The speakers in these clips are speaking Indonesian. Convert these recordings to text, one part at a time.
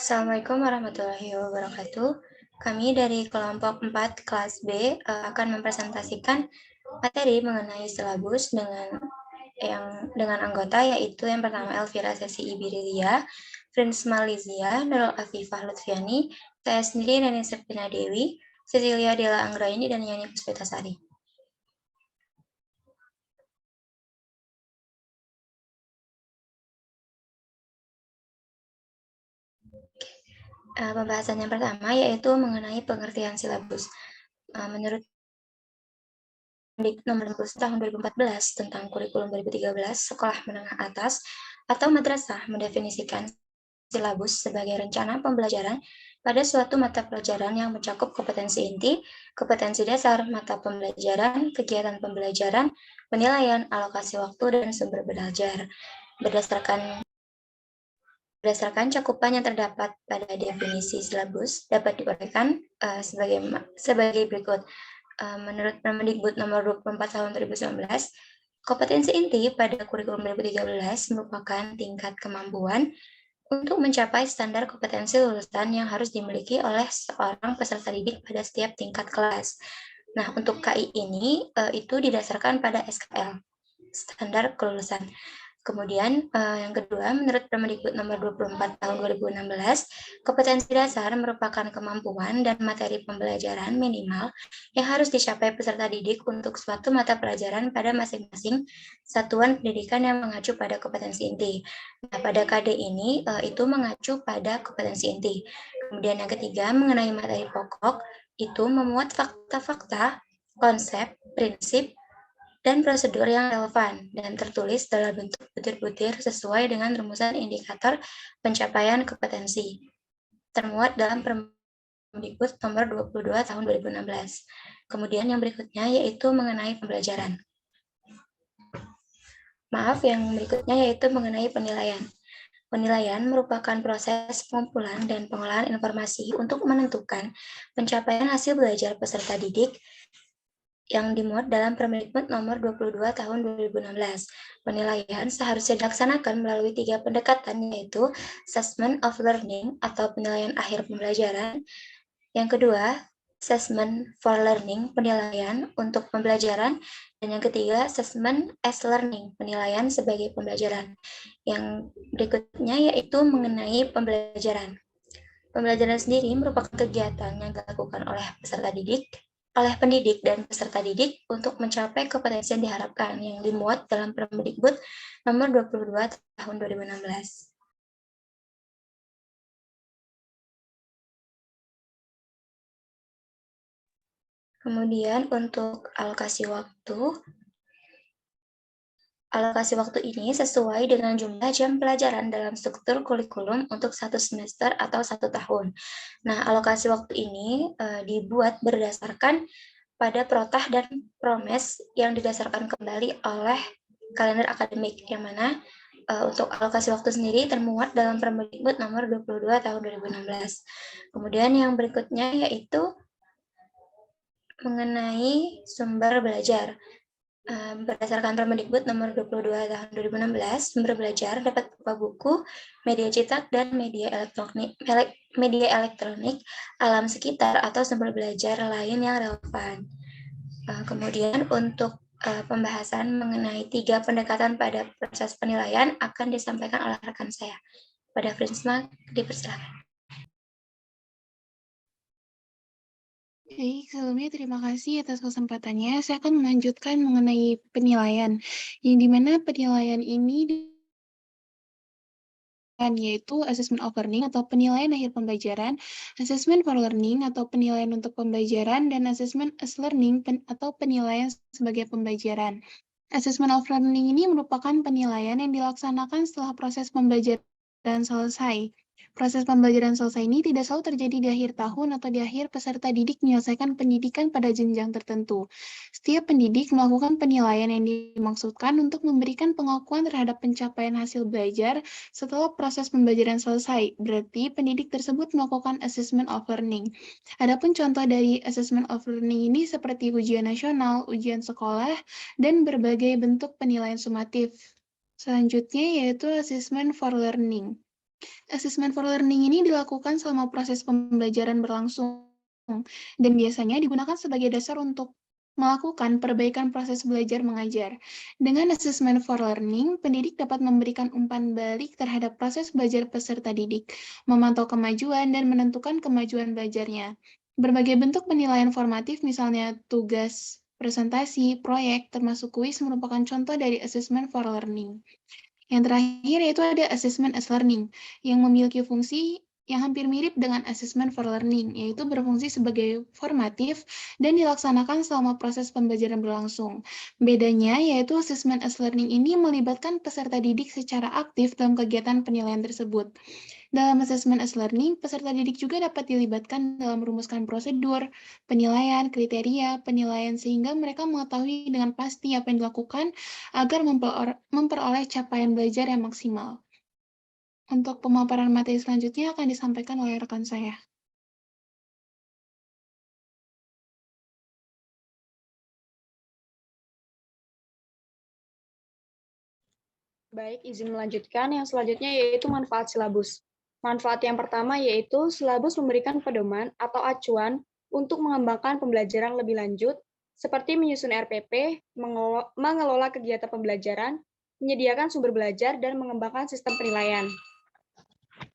Assalamualaikum warahmatullahi wabarakatuh. Kami dari kelompok 4 kelas B akan mempresentasikan materi mengenai silabus dengan anggota yaitu yang pertama Elvira Sesi Ibirilia, Frins Malizia, Nurul Afifah Lutfiani, saya sendiri Neni Septina Dewi, Cecilia Della Anggraini, dan Yani Puspitasari. Pembahasan yang pertama yaitu mengenai pengertian silabus. Menurut Nomor 60 tahun 2014 tentang kurikulum 2013 sekolah menengah atas atau madrasah mendefinisikan silabus sebagai rencana pembelajaran pada suatu mata pelajaran yang mencakup kompetensi inti, kompetensi dasar, mata pembelajaran, kegiatan pembelajaran, penilaian, alokasi waktu, dan sumber belajar. Berdasarkan cakupan yang terdapat pada definisi silabus dapat diuraikan sebagai berikut. Menurut Permendikbud nomor 24 tahun 2019, kompetensi inti pada kurikulum 2013 merupakan tingkat kemampuan untuk mencapai standar kompetensi lulusan yang harus dimiliki oleh seorang peserta didik pada setiap tingkat kelas. Nah, untuk KI ini itu didasarkan pada SKL, standar kelulusan. Kemudian yang kedua, menurut Permendikbud nomor 24 tahun 2016, kompetensi dasar merupakan kemampuan dan materi pembelajaran minimal yang harus dicapai peserta didik untuk suatu mata pelajaran pada masing-masing satuan pendidikan yang mengacu pada kompetensi inti. Nah, pada KD ini itu mengacu pada kompetensi inti. Kemudian yang ketiga, mengenai materi pokok, itu memuat fakta-fakta, konsep, prinsip, dan prosedur yang relevan dan tertulis dalam bentuk butir-butir sesuai dengan rumusan indikator pencapaian kompetensi termuat dalam Permendikbud nomor 22 tahun 2016. Kemudian yang berikutnya yaitu mengenai pembelajaran. Yang berikutnya yaitu mengenai penilaian. Penilaian merupakan proses pengumpulan dan pengolahan informasi untuk menentukan pencapaian hasil belajar peserta didik yang dimuat dalam Permendikbud nomor 22 tahun 2016. Penilaian seharusnya dilaksanakan melalui 3 pendekatan, yaitu assessment of learning atau penilaian akhir pembelajaran. Yang kedua, assessment for learning, penilaian untuk pembelajaran. Dan yang ketiga, assessment as learning, penilaian sebagai pembelajaran. Yang berikutnya yaitu mengenai pembelajaran. Pembelajaran sendiri merupakan kegiatan yang dilakukan oleh pendidik dan peserta didik untuk mencapai kompetensi yang diharapkan yang dimuat dalam Permendikbud nomor 22 tahun 2016. Kemudian untuk alokasi waktu ini sesuai dengan jumlah jam pelajaran dalam struktur kurikulum untuk 1 semester atau 1 tahun. Nah, alokasi waktu ini dibuat berdasarkan pada protah dan promes yang didasarkan kembali oleh kalender akademik, yang mana untuk alokasi waktu sendiri termuat dalam Permendikbud nomor 22 tahun 2016. Kemudian yang berikutnya yaitu mengenai sumber belajar. Berdasarkan Permendikbud nomor 22 tahun 2016, sumber belajar dapat berupa buku, media cetak, dan media elektronik, alam sekitar, atau sumber belajar lain yang relevan. Kemudian untuk pembahasan mengenai 3 pendekatan pada proses penilaian akan disampaikan oleh rekan saya. Pada Frinsma, dipersilakan. Baik, sebelumnya terima kasih atas kesempatannya. Saya akan melanjutkan mengenai penilaian, yang dimana penilaian ini yaitu assessment of learning atau penilaian akhir pembelajaran, assessment for learning atau penilaian untuk pembelajaran, dan assessment as learning atau penilaian sebagai pembelajaran. Assessment of learning ini merupakan penilaian yang dilaksanakan setelah proses pembelajaran selesai. Proses pembelajaran selesai ini tidak selalu terjadi di akhir tahun atau di akhir peserta didik menyelesaikan pendidikan pada jenjang tertentu. Setiap pendidik melakukan penilaian yang dimaksudkan untuk memberikan pengakuan terhadap pencapaian hasil belajar setelah proses pembelajaran selesai. Berarti pendidik tersebut melakukan assessment of learning. Adapun contoh dari assessment of learning ini seperti ujian nasional, ujian sekolah, dan berbagai bentuk penilaian sumatif. Selanjutnya yaitu assessment for learning. Assessment for learning ini dilakukan selama proses pembelajaran berlangsung dan biasanya digunakan sebagai dasar untuk melakukan perbaikan proses belajar mengajar. Dengan assessment for learning, pendidik dapat memberikan umpan balik terhadap proses belajar peserta didik, memantau kemajuan dan menentukan kemajuan belajarnya. Berbagai bentuk penilaian formatif, misalnya tugas, presentasi, proyek, termasuk kuis merupakan contoh dari assessment for learning. Yang terakhir yaitu ada assessment as learning, yang memiliki fungsi yang hampir mirip dengan assessment for learning, yaitu berfungsi sebagai formatif dan dilaksanakan selama proses pembelajaran berlangsung. Bedanya yaitu assessment as learning ini melibatkan peserta didik secara aktif dalam kegiatan penilaian tersebut. Dalam assessment as learning, peserta didik juga dapat dilibatkan dalam merumuskan prosedur, penilaian, kriteria, penilaian sehingga mereka mengetahui dengan pasti apa yang dilakukan agar memperoleh capaian belajar yang maksimal. Untuk pemaparan materi selanjutnya akan disampaikan oleh rekan saya. Baik, izin melanjutkan. Yang selanjutnya yaitu manfaat silabus. Manfaat yang pertama yaitu silabus memberikan pedoman atau acuan untuk mengembangkan pembelajaran lebih lanjut, seperti menyusun RPP, mengelola kegiatan pembelajaran, menyediakan sumber belajar, dan mengembangkan sistem penilaian.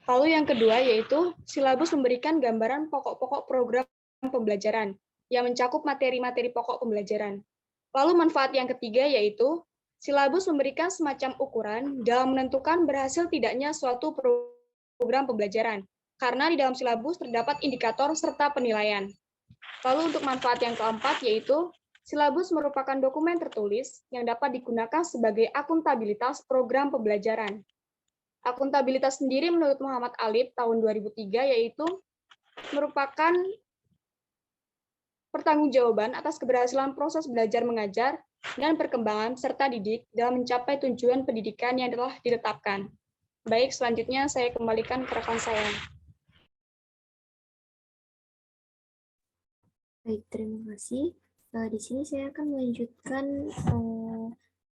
Lalu yang kedua yaitu silabus memberikan gambaran pokok-pokok program pembelajaran yang mencakup materi-materi pokok pembelajaran. Lalu manfaat yang ketiga yaitu silabus memberikan semacam ukuran dalam menentukan berhasil tidaknya suatu program pembelajaran, karena di dalam silabus terdapat indikator serta penilaian. Lalu untuk manfaat yang keempat yaitu silabus merupakan dokumen tertulis yang dapat digunakan sebagai akuntabilitas program pembelajaran. Akuntabilitas sendiri menurut Muhammad Alif tahun 2003 yaitu merupakan pertanggungjawaban atas keberhasilan proses belajar mengajar dan perkembangan peserta didik dalam mencapai tujuan pendidikan yang telah ditetapkan. Baik, selanjutnya saya kembalikan ke rekan saya. Baik, terima kasih. Di sini saya akan melanjutkan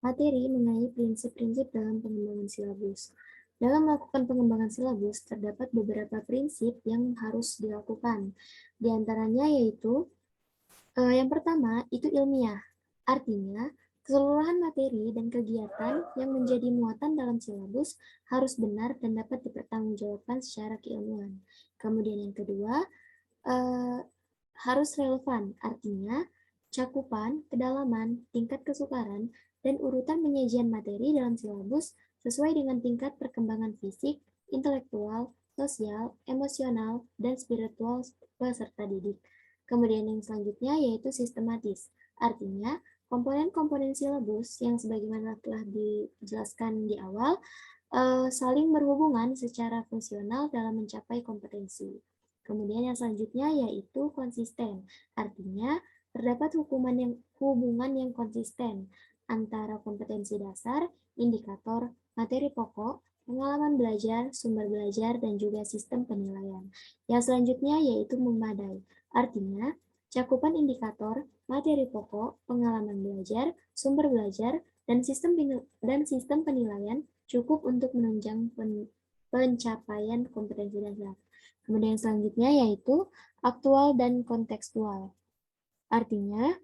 materi mengenai prinsip-prinsip dalam pengembangan silabus. Dalam melakukan pengembangan silabus, terdapat beberapa prinsip yang harus dilakukan. Di antaranya yaitu, yang pertama, itu ilmiah. Artinya, keseluruhan materi dan kegiatan yang menjadi muatan dalam silabus harus benar dan dapat dipertanggungjawabkan secara keilmuan. Kemudian yang kedua, harus relevan. Artinya, cakupan, kedalaman, tingkat kesukaran, dan urutan penyajian materi dalam silabus sesuai dengan tingkat perkembangan fisik, intelektual, sosial, emosional, dan spiritual peserta didik. Kemudian yang selanjutnya yaitu sistematis. Artinya, komponen-komponen silabus yang sebagaimana telah dijelaskan di awal saling berhubungan secara fungsional dalam mencapai kompetensi. Kemudian yang selanjutnya yaitu konsisten. Artinya, terdapat hubungan yang konsisten antara kompetensi dasar, indikator, materi pokok, pengalaman belajar, sumber belajar, dan juga sistem penilaian. Yang selanjutnya yaitu memadai. Artinya, cakupan indikator, materi pokok, pengalaman belajar, sumber belajar, dan sistem penilaian cukup untuk menunjang pencapaian kompetensi dasar. Kemudian selanjutnya yaitu aktual dan kontekstual. Artinya,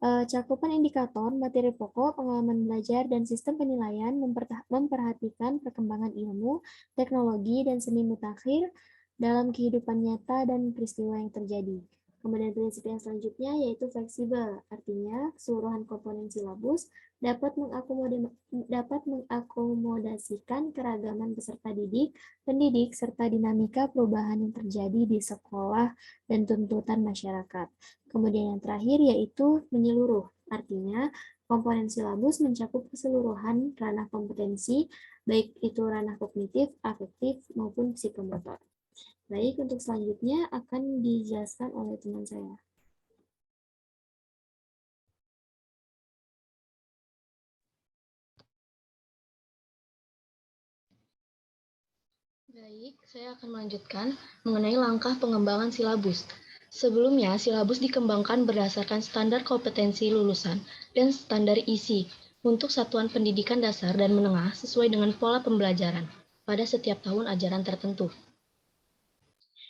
cakupan indikator, materi pokok, pengalaman belajar, dan sistem penilaian memperhatikan perkembangan ilmu, teknologi, dan seni mutakhir dalam kehidupan nyata dan peristiwa yang terjadi. Kemudian prinsip yang selanjutnya yaitu fleksibel, artinya keseluruhan komponen silabus dapat mengakomodasikan keragaman peserta didik, pendidik, serta dinamika perubahan yang terjadi di sekolah dan tuntutan masyarakat. Kemudian yang terakhir yaitu menyeluruh, artinya komponen silabus mencakup keseluruhan ranah kompetensi, baik itu ranah kognitif, afektif, maupun psikomotor. Baik, untuk selanjutnya akan dijelaskan oleh teman saya. Baik, saya akan melanjutkan mengenai langkah pengembangan silabus. Sebelumnya, silabus dikembangkan berdasarkan standar kompetensi lulusan dan standar isi untuk satuan pendidikan dasar dan menengah sesuai dengan pola pembelajaran. pada setiap tahun ajaran tertentu.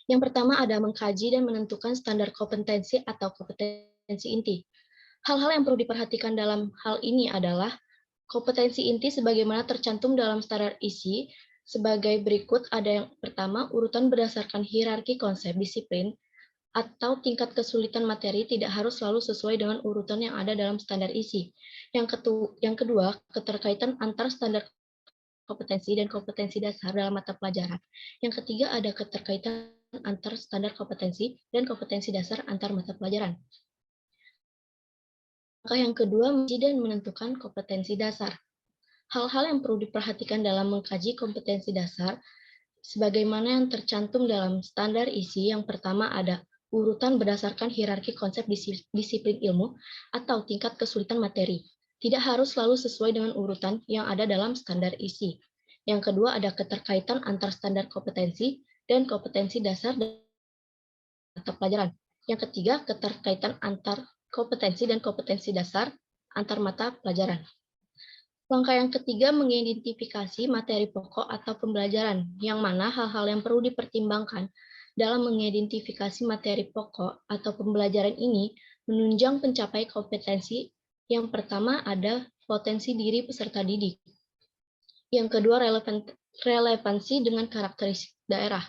Yang pertama ada mengkaji dan menentukan standar kompetensi atau kompetensi inti. Hal-hal yang perlu diperhatikan dalam hal ini adalah kompetensi inti sebagaimana tercantum dalam standar isi sebagai berikut. Ada yang pertama, urutan berdasarkan hierarki konsep disiplin atau tingkat kesulitan materi tidak harus selalu sesuai dengan urutan yang ada dalam standar isi. Yang kedua, keterkaitan antar standar kompetensi dan kompetensi dasar dalam mata pelajaran. Yang ketiga, ada keterkaitan antar standar kompetensi dan kompetensi dasar antar mata pelajaran. Langkah yang kedua, mengkaji dan menentukan kompetensi dasar. Hal-hal yang perlu diperhatikan dalam mengkaji kompetensi dasar, sebagaimana yang tercantum dalam standar isi. Yang pertama ada urutan berdasarkan hierarki konsep disiplin ilmu atau tingkat kesulitan materi. Tidak harus selalu sesuai dengan urutan yang ada dalam standar isi. Yang kedua ada keterkaitan antar standar kompetensi dan kompetensi dasar mata pelajaran. Yang ketiga, keterkaitan antar kompetensi dan kompetensi dasar antar mata pelajaran. Langkah yang ketiga, mengidentifikasi materi pokok atau pembelajaran, yang mana hal-hal yang perlu dipertimbangkan dalam mengidentifikasi materi pokok atau pembelajaran ini menunjang pencapai kompetensi. Yang pertama ada potensi diri peserta didik. Yang kedua, relevansi dengan karakteristik daerah.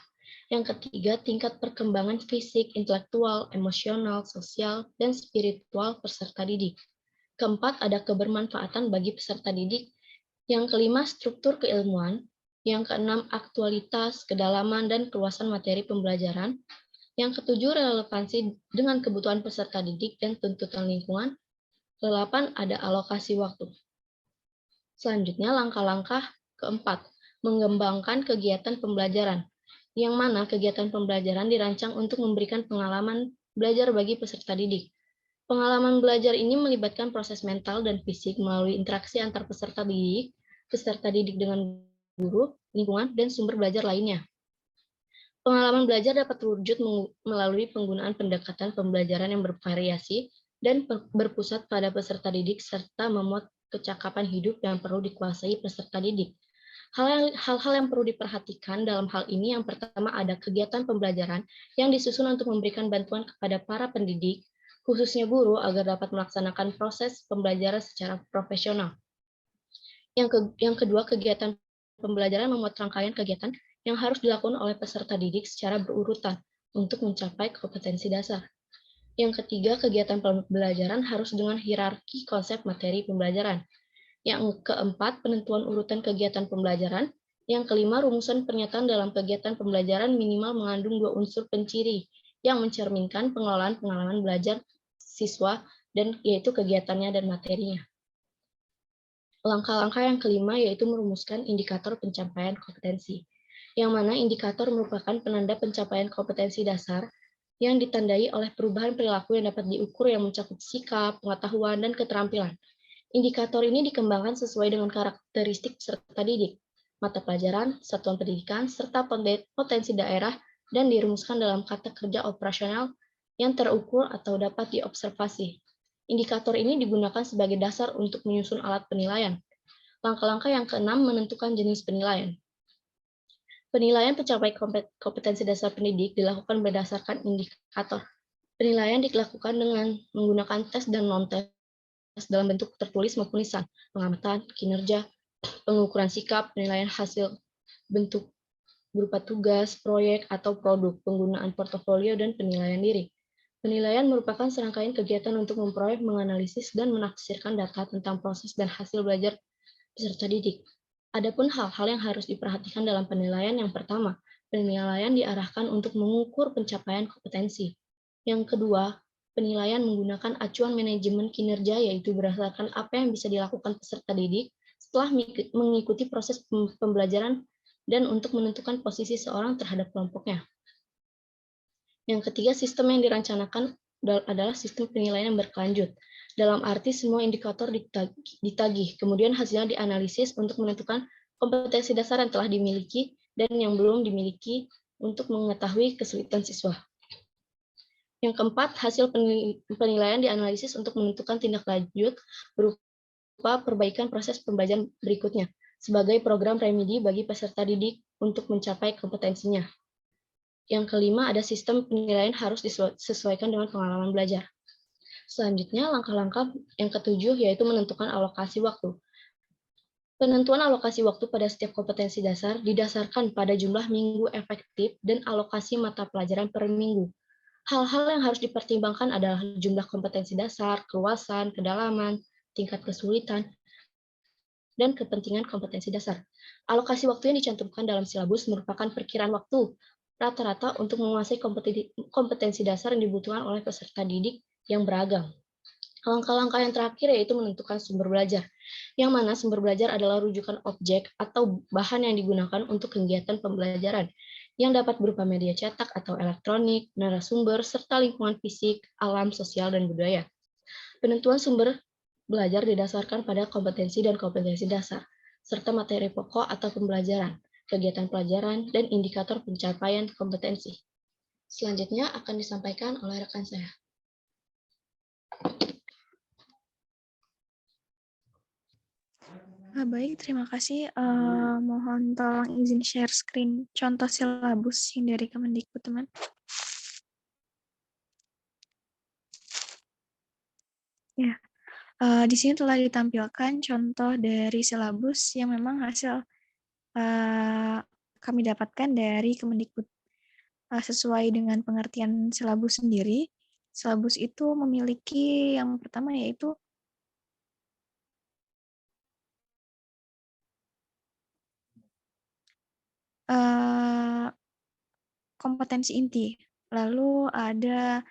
Yang ketiga, tingkat perkembangan fisik, intelektual, emosional, sosial, dan spiritual peserta didik. Keempat, ada kebermanfaatan bagi peserta didik. Yang kelima, struktur keilmuan. Yang keenam, aktualitas, kedalaman, dan keluasan materi pembelajaran. Yang ketujuh, relevansi dengan kebutuhan peserta didik dan tuntutan lingkungan. Kedelapan, ada alokasi waktu. Selanjutnya, langkah-langkah keempat, mengembangkan kegiatan pembelajaran, yang mana kegiatan pembelajaran dirancang untuk memberikan pengalaman belajar bagi peserta didik. Pengalaman belajar ini melibatkan proses mental dan fisik melalui interaksi antar peserta didik dengan guru, lingkungan, dan sumber belajar lainnya. Pengalaman belajar dapat terwujud melalui penggunaan pendekatan pembelajaran yang bervariasi dan berpusat pada peserta didik serta memuat kecakapan hidup yang perlu dikuasai peserta didik. Hal-hal yang perlu diperhatikan dalam hal ini yang pertama ada kegiatan pembelajaran yang disusun untuk memberikan bantuan kepada para pendidik, khususnya guru, agar dapat melaksanakan proses pembelajaran secara profesional. Yang kedua, kegiatan pembelajaran memuat rangkaian kegiatan yang harus dilakukan oleh peserta didik secara berurutan untuk mencapai kompetensi dasar. Yang ketiga, kegiatan pembelajaran harus dengan hierarki konsep materi pembelajaran. Yang keempat, penentuan urutan kegiatan pembelajaran. Yang kelima, rumusan pernyataan dalam kegiatan pembelajaran minimal mengandung 2 unsur penciri yang mencerminkan pengelolaan pengalaman belajar siswa, dan yaitu kegiatannya dan materinya. Langkah-langkah yang kelima yaitu merumuskan indikator pencapaian kompetensi, yang mana indikator merupakan penanda pencapaian kompetensi dasar yang ditandai oleh perubahan perilaku yang dapat diukur yang mencakup sikap, pengetahuan, dan keterampilan. Indikator ini dikembangkan sesuai dengan karakteristik peserta didik, mata pelajaran, satuan pendidikan, serta potensi daerah, dan dirumuskan dalam kata kerja operasional yang terukur atau dapat diobservasi. Indikator ini digunakan sebagai dasar untuk menyusun alat penilaian. Langkah-langkah yang keenam, menentukan jenis penilaian. Penilaian pencapaian kompetensi dasar pendidik dilakukan berdasarkan indikator. Penilaian dilakukan dengan menggunakan tes dan non-tes dalam bentuk tertulis maupun lisan, pengamatan, kinerja, pengukuran sikap, penilaian hasil bentuk berupa tugas, proyek, atau produk, penggunaan portofolio, dan penilaian diri. Penilaian merupakan serangkaian kegiatan untuk memperoleh, menganalisis, dan menafsirkan data tentang proses dan hasil belajar peserta didik. Adapun hal-hal yang harus diperhatikan dalam penilaian yang pertama, penilaian diarahkan untuk mengukur pencapaian kompetensi. Yang kedua, penilaian menggunakan acuan manajemen kinerja, yaitu berdasarkan apa yang bisa dilakukan peserta didik setelah mengikuti proses pembelajaran dan untuk menentukan posisi seorang terhadap kelompoknya. Yang ketiga, sistem yang dirancangkan adalah sistem penilaian yang berkelanjut. Dalam arti semua indikator ditagih, kemudian hasilnya dianalisis untuk menentukan kompetensi dasar yang telah dimiliki dan yang belum dimiliki untuk mengetahui kesulitan siswa. Yang keempat, hasil penilaian dianalisis untuk menentukan tindak lanjut berupa perbaikan proses pembelajaran berikutnya. sebagai program remedi bagi peserta didik untuk mencapai kompetensinya. Yang kelima, ada sistem penilaian harus disesuaikan dengan pengalaman belajar. Selanjutnya, langkah-langkah yang ketujuh yaitu menentukan alokasi waktu. Penentuan alokasi waktu pada setiap kompetensi dasar didasarkan pada jumlah minggu efektif dan alokasi mata pelajaran per minggu. Hal-hal yang harus dipertimbangkan adalah jumlah kompetensi dasar, keluasan, kedalaman, tingkat kesulitan, dan kepentingan kompetensi dasar. Alokasi waktu yang dicantumkan dalam silabus merupakan perkiraan waktu rata-rata untuk menguasai kompetensi dasar yang dibutuhkan oleh peserta didik yang beragam. Langkah-langkah yang terakhir yaitu menentukan sumber belajar, yang mana sumber belajar adalah rujukan objek atau bahan yang digunakan untuk kegiatan pembelajaran, yang dapat berupa media cetak atau elektronik, narasumber, serta lingkungan fisik, alam, sosial, dan budaya. Penentuan sumber belajar didasarkan pada kompetensi dan kompetensi dasar, serta materi pokok atau pembelajaran, kegiatan pelajaran, dan indikator pencapaian kompetensi. Selanjutnya akan disampaikan oleh rekan saya. Baik, terima kasih. Mohon tolong izin share screen contoh silabus yang dari Kemendikbud, teman. Ya, di sini telah ditampilkan contoh dari silabus yang memang hasil kami dapatkan dari Kemendikbud. Sesuai dengan pengertian silabus sendiri, silabus itu memiliki yang pertama yaitu kompetensi inti. Lalu ada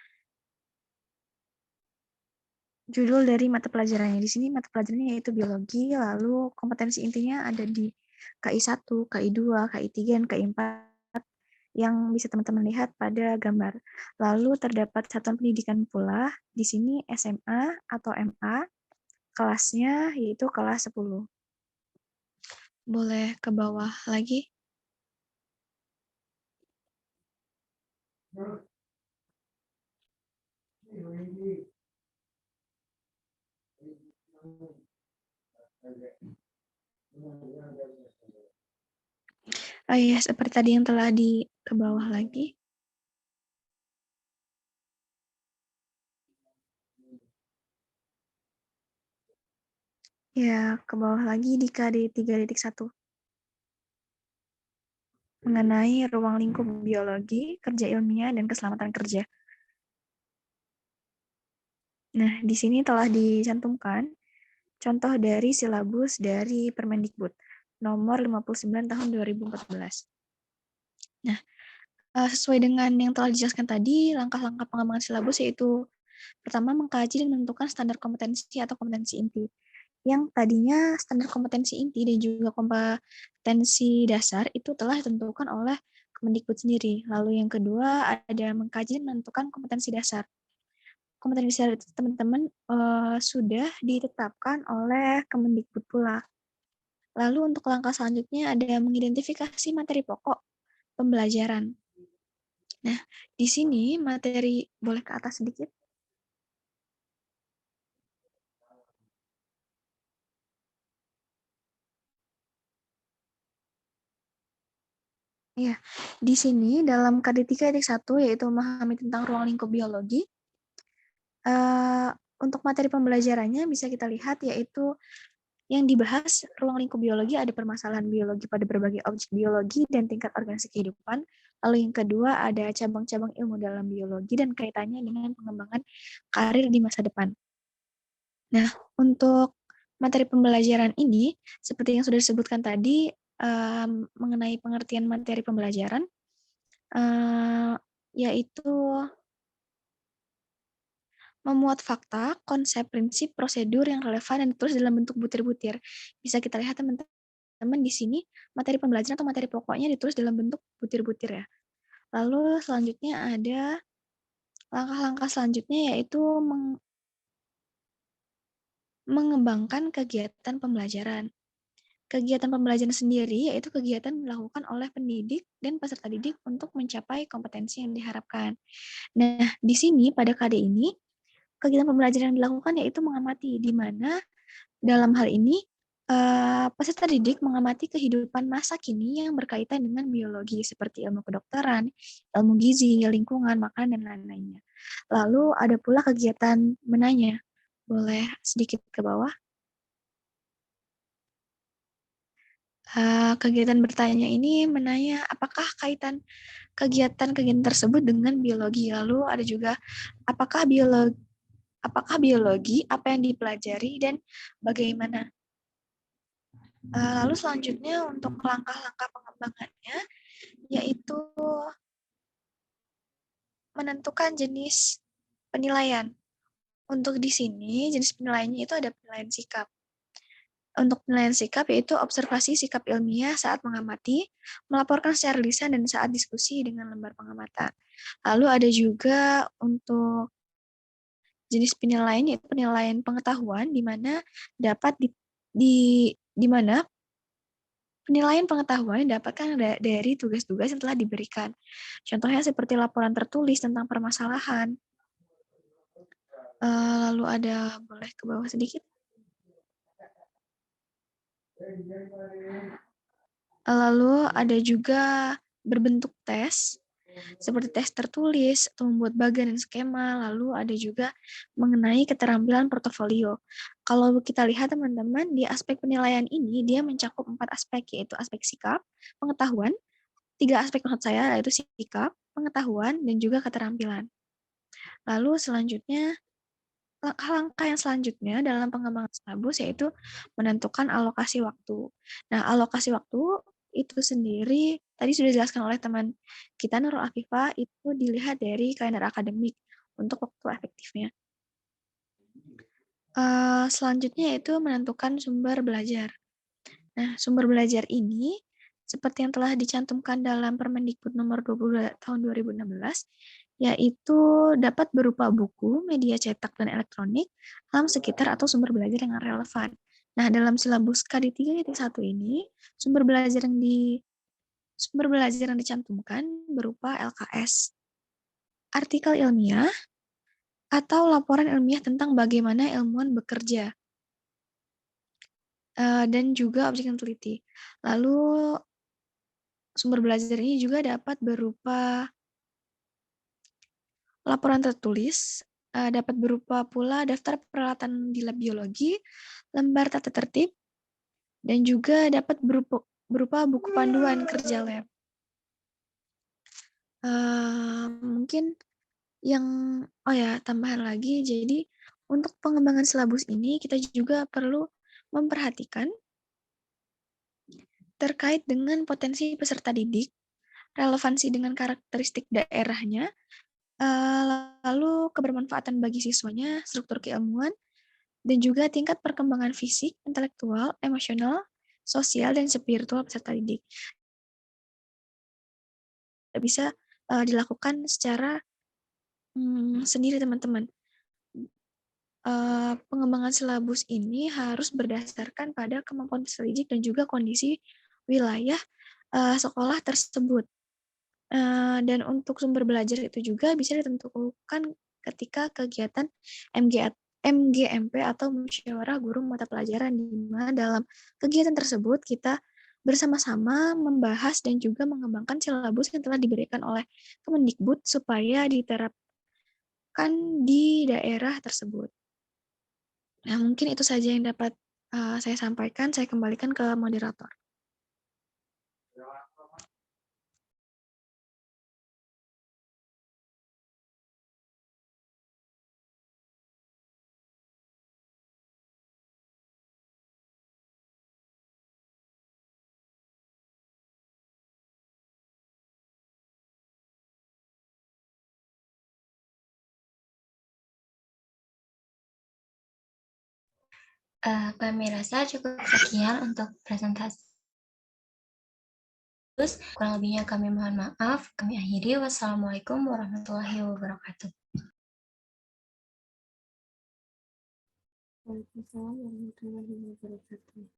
judul dari mata pelajarannya. Di sini mata pelajarannya yaitu biologi, lalu kompetensi intinya ada di KI 1, KI 2, KI 3, dan KI 4 yang bisa teman-teman lihat pada gambar. Lalu terdapat satuan pendidikan pula, di sini SMA atau MA, kelasnya yaitu kelas 10. Boleh ke bawah lagi? Ya, seperti tadi yang telah ke bawah lagi. Ya, ke bawah lagi di KD 3.1. Mengenai ruang lingkup biologi, kerja ilmiah, dan keselamatan kerja. Nah, di sini telah dicantumkan contoh dari silabus dari Permendikbud nomor 59 tahun 2014. Nah, sesuai dengan yang telah dijelaskan tadi, langkah-langkah pengembangan silabus yaitu pertama mengkaji dan menentukan standar kompetensi atau kompetensi inti. Yang tadinya standar kompetensi inti dan juga kompetensi dasar itu telah ditentukan oleh Kemendikbud sendiri. Lalu yang kedua ada mengkaji dan menentukan kompetensi dasar. Kompetensi dasar itu teman-teman sudah ditetapkan oleh Kemendikbud pula. Lalu untuk langkah selanjutnya ada mengidentifikasi materi pokok pembelajaran. Nah, di sini materi, boleh ke atas sedikit? Ya, di sini dalam KD 3.1 yaitu memahami tentang ruang lingkup biologi. Untuk materi pembelajarannya bisa kita lihat yaitu yang dibahas ruang lingkup biologi ada permasalahan biologi pada berbagai objek biologi dan tingkat organisasi kehidupan. Lalu yang kedua ada cabang-cabang ilmu dalam biologi dan kaitannya dengan pengembangan karir di masa depan. Nah, untuk materi pembelajaran ini, seperti yang sudah disebutkan tadi, mengenai pengertian materi pembelajaran, yaitu memuat fakta, konsep, prinsip, prosedur yang relevan dan ditulis dalam bentuk butir-butir. Bisa kita lihat teman-teman di sini, materi pembelajaran atau materi pokoknya ditulis dalam bentuk butir-butir ya. Lalu selanjutnya ada langkah-langkah selanjutnya yaitu mengembangkan kegiatan pembelajaran. Kegiatan pembelajaran sendiri yaitu kegiatan dilakukan oleh pendidik dan peserta didik untuk mencapai kompetensi yang diharapkan. Nah, di sini pada KD ini, kegiatan pembelajaran yang dilakukan yaitu mengamati, di mana dalam hal ini Peserta didik mengamati kehidupan masa kini yang berkaitan dengan biologi seperti ilmu kedokteran, ilmu gizi, lingkungan, makanan, dan lain-lainnya. Lalu ada pula kegiatan menanya. Boleh sedikit ke bawah? Kegiatan bertanya ini menanya apakah kaitan kegiatan-kegiatan tersebut dengan biologi. Lalu ada juga apakah biologi apa yang dipelajari dan bagaimana. Lalu selanjutnya untuk langkah-langkah pengembangannya yaitu menentukan jenis penilaian. Untuk di sini jenis penilaiannya itu ada penilaian sikap. Untuk penilaian sikap yaitu observasi sikap ilmiah saat mengamati, melaporkan secara lisan dan saat diskusi dengan lembar pengamatan. Lalu ada juga untuk jenis penilaian yaitu penilaian pengetahuan di mana dapat di mana penilaian pengetahuan didapatkan dari tugas-tugas yang telah diberikan. Contohnya seperti laporan tertulis tentang permasalahan. Lalu ada, boleh ke bawah sedikit? Lalu ada juga berbentuk tes, seperti tes tertulis, atau membuat bagan dan skema. Lalu ada juga mengenai keterampilan portofolio. Kalau kita lihat teman-teman, di aspek penilaian ini, dia mencakup 4 aspek, yaitu aspek sikap, pengetahuan, 3 aspek maksud saya, yaitu sikap, pengetahuan, dan juga keterampilan. Lalu selanjutnya, langkah-langkah yang selanjutnya dalam pengembangan silabus yaitu menentukan alokasi waktu. Nah, alokasi waktu itu sendiri tadi sudah dijelaskan oleh teman kita Nurul Afifah, itu dilihat dari kalender akademik untuk waktu efektifnya. Selanjutnya yaitu menentukan sumber belajar. Nah, sumber belajar ini seperti yang telah dicantumkan dalam Permendikbud nomor 22 tahun 2016, yaitu dapat berupa buku, media cetak dan elektronik, alam sekitar atau sumber belajar yang relevan. Nah, dalam silabus KD 3.1 ini, sumber belajar yang dicantumkan berupa LKS, artikel ilmiah, atau laporan ilmiah tentang bagaimana ilmuwan bekerja, dan juga objek yang teliti. Lalu, sumber belajar ini juga dapat berupa laporan tertulis, dapat berupa pula daftar peralatan di lab biologi, lembar tata tertib, dan juga dapat berupa buku panduan kerja lab. Mungkin tambahan lagi, jadi untuk pengembangan silabus ini kita juga perlu memperhatikan terkait dengan potensi peserta didik, relevansi dengan karakteristik daerahnya, lalu kebermanfaatan bagi siswanya, struktur keilmuan, dan juga tingkat perkembangan fisik, intelektual, emosional, sosial, dan spiritual peserta didik. Bisa dilakukan secara sendiri, teman-teman. Pengembangan silabus ini harus berdasarkan pada kemampuan peserta didik dan juga kondisi wilayah sekolah tersebut. Dan untuk sumber belajar itu juga bisa ditentukan ketika kegiatan MGMP atau musyawarah guru mata pelajaran, di mana dalam kegiatan tersebut kita bersama-sama membahas dan juga mengembangkan silabus yang telah diberikan oleh Kemendikbud supaya diterapkan di daerah tersebut. Nah, mungkin itu saja yang dapat saya sampaikan. Saya kembalikan ke moderator. Kami rasa cukup sekian untuk presentasi. Kurang lebihnya kami mohon maaf. Kami akhiri. Wassalamualaikum warahmatullahi wabarakatuh. Waalaikumsalam warahmatullahi wabarakatuh.